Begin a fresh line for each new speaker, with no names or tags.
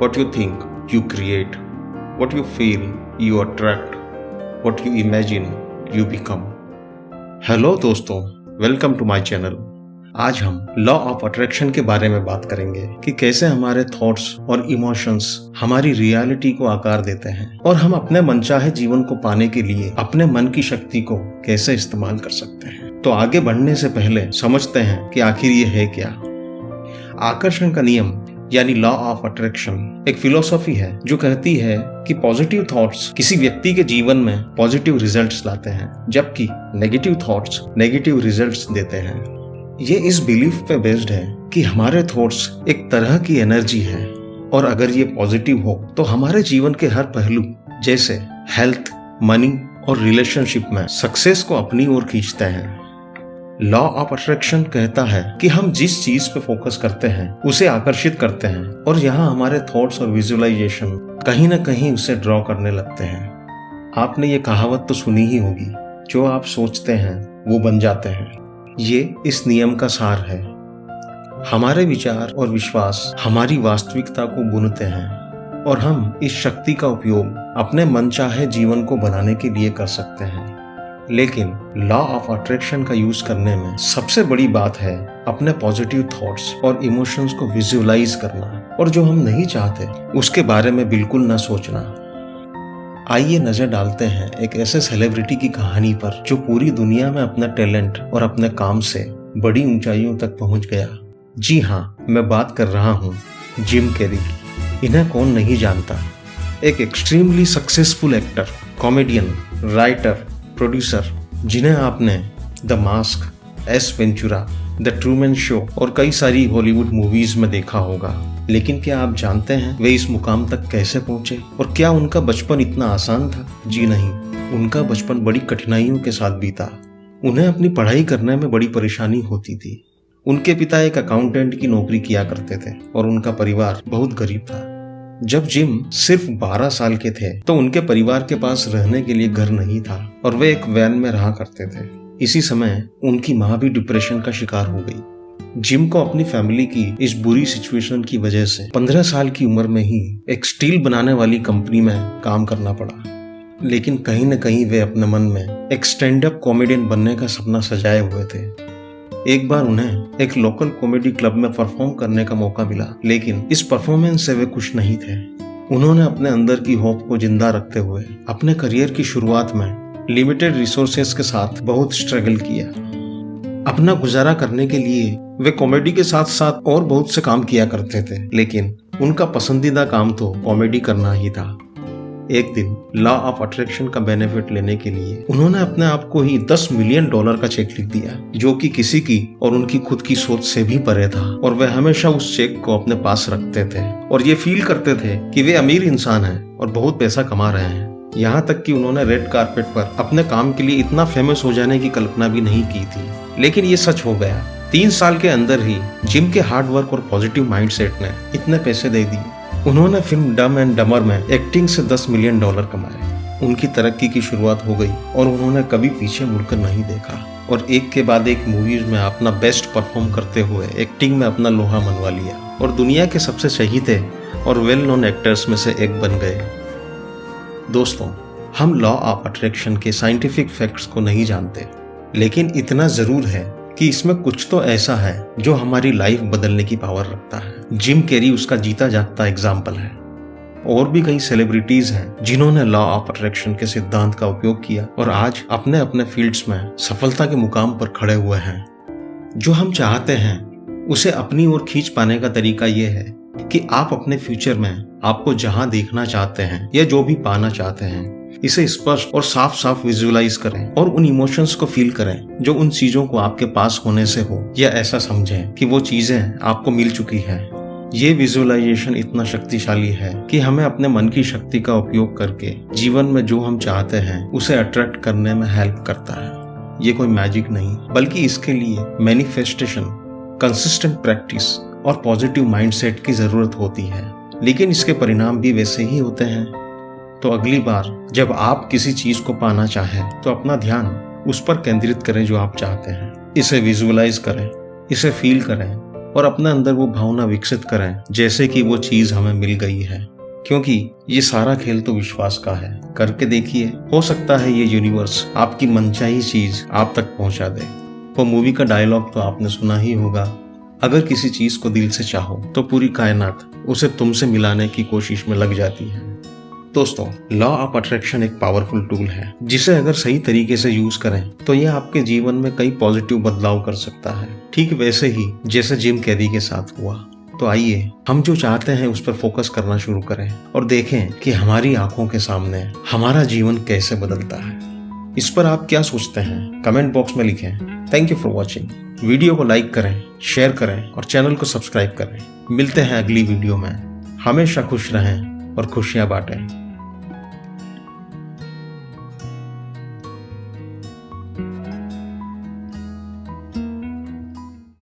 What you think, you create. What you feel, you attract. What you imagine, you become. Hello दोस्तों, welcome to my channel. आज हम law of attraction के बारे में बात करेंगे कि कैसे हमारे थॉट्स और इमोशंस हमारी रियलिटी को आकार देते हैं और हम अपने मनचाहे जीवन को पाने के लिए अपने मन की शक्ति को कैसे इस्तेमाल कर सकते हैं। तो आगे बढ़ने से पहले समझते हैं कि आखिर ये है क्या। आकर्षण का नियम यानी लॉ ऑफ अट्रैक्शन एक फिलॉसफी है जो कहती है कि पॉजिटिव थॉट्स किसी व्यक्ति के जीवन में पॉजिटिव रिजल्ट्स लाते हैं, जबकि नेगेटिव थॉट्स नेगेटिव रिजल्ट्स देते हैं। ये इस बिलीफ पे बेस्ड है कि हमारे थॉट्स एक तरह की एनर्जी है और अगर ये पॉजिटिव हो तो हमारे जीवन के हर पहलू जैसे हेल्थ, मनी और रिलेशनशिप में सक्सेस को अपनी ओर खींचते हैं। लॉ ऑफ अट्रैक्शन कहता है कि हम जिस चीज पे फोकस करते हैं उसे आकर्षित करते हैं और यहाँ हमारे थॉट्स और विजुअलाइजेशन कहीं ना कहीं उसे ड्रॉ करने लगते हैं। आपने ये कहावत तो सुनी ही होगी, जो आप सोचते हैं वो बन जाते हैं। ये इस नियम का सार है। हमारे विचार और विश्वास हमारी वास्तविकता को बुनते हैं और हम इस शक्ति का उपयोग अपने मनचाहे जीवन को बनाने के लिए कर सकते हैं। लेकिन लॉ ऑफ अट्रैक्शन का यूज करने में सबसे बड़ी बात है अपने पॉजिटिव थॉट्स और इमोशंस को विजुअलाइज करना और जो हम नहीं चाहते उसके बारे में बिल्कुल न सोचना। आइए नजर डालते हैं एक ऐसे सेलिब्रिटी की कहानी पर जो पूरी दुनिया में अपने टैलेंट और अपने काम से बड़ी ऊंचाइयों तक पहुंच गया। जी हाँ, मैं बात कर रहा हूँ जिम कैरी की। इन्हें कौन नहीं जानता। एक extremely successful actor, comedian, writer, producer, जिन्हें आपने the mask, Ace Ventura, the Truman show और कई सारी हॉलीवुड मूवीज में देखा होगा। लेकिन क्या आप जानते हैं वे इस मुकाम तक कैसे पहुंचे और क्या उनका बचपन इतना आसान था? जी नहीं, उनका बचपन बड़ी कठिनाइयों के साथ बीता। उन्हें अपनी पढ़ाई करने में बड़ी परेशानी होती थी। उनके पिता एक अकाउंटेंट की नौकरी किया करते थे और उनका परिवार बहुत गरीब था। जब जिम सिर्फ 12 साल के थे तो उनके परिवार के पास रहने के लिए घर नहीं था और वे एक वैन में रहा करते थे। इसी समय उनकी माँ भी डिप्रेशन का शिकार हो गई। जिम को अपनी फैमिली की इस बुरी सिचुएशन की वजह से 15 साल की उम्र में ही एक स्टील बनाने वाली कंपनी में काम करना पड़ा। लेकिन कहीं न कहीं वे अपने मन में एक स्टैंड अप कॉमेडियन बनने का सपना सजाए हुए थे। एक बार उन्हें एक लोकल कॉमेडी क्लब में परफॉर्म करने का मौका मिला, लेकिन इस परफॉर्मेंस से वे खुश नहीं थे। उन्होंने अपने अंदर की होप को जिंदा रखते हुए अपने करियर की शुरुआत में लिमिटेड रिसोर्सेज के साथ बहुत स्ट्रगल किया। अपना गुजारा करने के लिए वे कॉमेडी के साथ साथ और बहुत से काम किया करते थे, लेकिन उनका पसंदीदा काम तो कॉमेडी करना ही था। एक दिन लॉ ऑफ अट्रैक्शन का बेनिफिट लेने के लिए उन्होंने अपने आप को ही $10 मिलियन का चेक लिख दिया, जो कि किसी की और उनकी खुद की सोच से भी परे था। और वे हमेशा उस चेक को अपने पास रखते थे और ये फील करते थे कि वे अमीर इंसान हैं और बहुत पैसा कमा रहे हैं। यहाँ तक कि उन्होंने रेड कारपेट पर अपने काम के लिए इतना फेमस हो जाने की कल्पना भी नहीं की थी। लेकिन ये सच हो गया। 3 साल के अंदर ही जिम के हार्ड वर्क और पॉजिटिव माइंडसेट ने इतने पैसे दे दिए। उन्होंने फिल्म डम एंड डमर में एक्टिंग से $10 मिलियन कमाए। उनकी तरक्की की शुरुआत हो गई और उन्होंने कभी पीछे मुड़कर नहीं देखा और एक के बाद एक मूवीज में अपना बेस्ट परफॉर्म करते हुए एक्टिंग में अपना लोहा मनवा लिया और दुनिया के सबसे चहीते और वेल नोन एक्टर्स में से एक बन गए। दोस्तों, हम लॉ ऑफ अट्रैक्शन के साइंटिफिक फैक्ट्स को नहीं जानते, लेकिन इतना जरूर है कि इसमें कुछ तो ऐसा है जो हमारी लाइफ बदलने की पावर रखता है। जिम कैरी उसका जीता जागता एग्जाम्पल है। और भी कई सेलिब्रिटीज हैं जिन्होंने लॉ ऑफ अट्रैक्शन के सिद्धांत का उपयोग किया और आज अपने अपने फील्ड्स में सफलता के मुकाम पर खड़े हुए हैं। जो हम चाहते हैं उसे अपनी ओर खींच पाने का तरीका यह है कि आप अपने फ्यूचर में आपको जहां देखना चाहते हैं या जो भी पाना चाहते हैं, इसे स्पष्ट और साफ साफ विजुअलाइज करें और उन इमोशंस को फील करें जो उन चीजों को आपके पास होने से हो, या ऐसा समझें कि वो चीजें आपको मिल चुकी हैं। ये विजुअलाइजेशन इतना शक्तिशाली है कि हमें अपने मन की शक्ति का उपयोग करके जीवन में जो हम चाहते हैं उसे अट्रैक्ट करने में हेल्प करता है। ये कोई मैजिक नहीं, बल्कि इसके लिए मैनिफेस्टेशन, कंसिस्टेंट प्रैक्टिस और पॉजिटिव माइंडसेट की जरूरत होती है। लेकिन इसके परिणाम भी वैसे ही होते हैं। तो अगली बार जब आप किसी चीज को पाना चाहें तो अपना ध्यान उस पर केंद्रित करें जो आप चाहते हैं। इसे विजुअलाइज करें, इसे फील करें और अपने अंदर वो भावना विकसित करें जैसे कि वो चीज हमें मिल गई है, क्योंकि ये सारा खेल तो विश्वास का है। करके देखिए, हो सकता है ये यूनिवर्स आपकी मनचाही चीज आप तक पहुंचा दे। वो मूवी का डायलॉग तो आपने सुना ही होगा, अगर किसी चीज को दिल से चाहो तो पूरी कायनात उसे तुमसे मिलाने की कोशिश में लग जाती है। दोस्तों, लॉ ऑफ अट्रैक्शन एक पावरफुल टूल है जिसे अगर सही तरीके से यूज करें तो यह आपके जीवन में कई पॉजिटिव बदलाव कर सकता है, ठीक वैसे ही जैसे जिम कैरी के साथ हुआ। तो आइए हम जो चाहते हैं उस पर फोकस करना शुरू करें और देखें कि हमारी आंखों के सामने हमारा जीवन कैसे बदलता है। इस पर आप क्या सोचते हैं, कमेंट बॉक्स में लिखें। Thank you for watching. Video को लाइक करें, शेयर करें और चैनल को सब्सक्राइब करें। मिलते हैं अगली वीडियो में। हमेशा खुश रहें और खुशियां बांटें।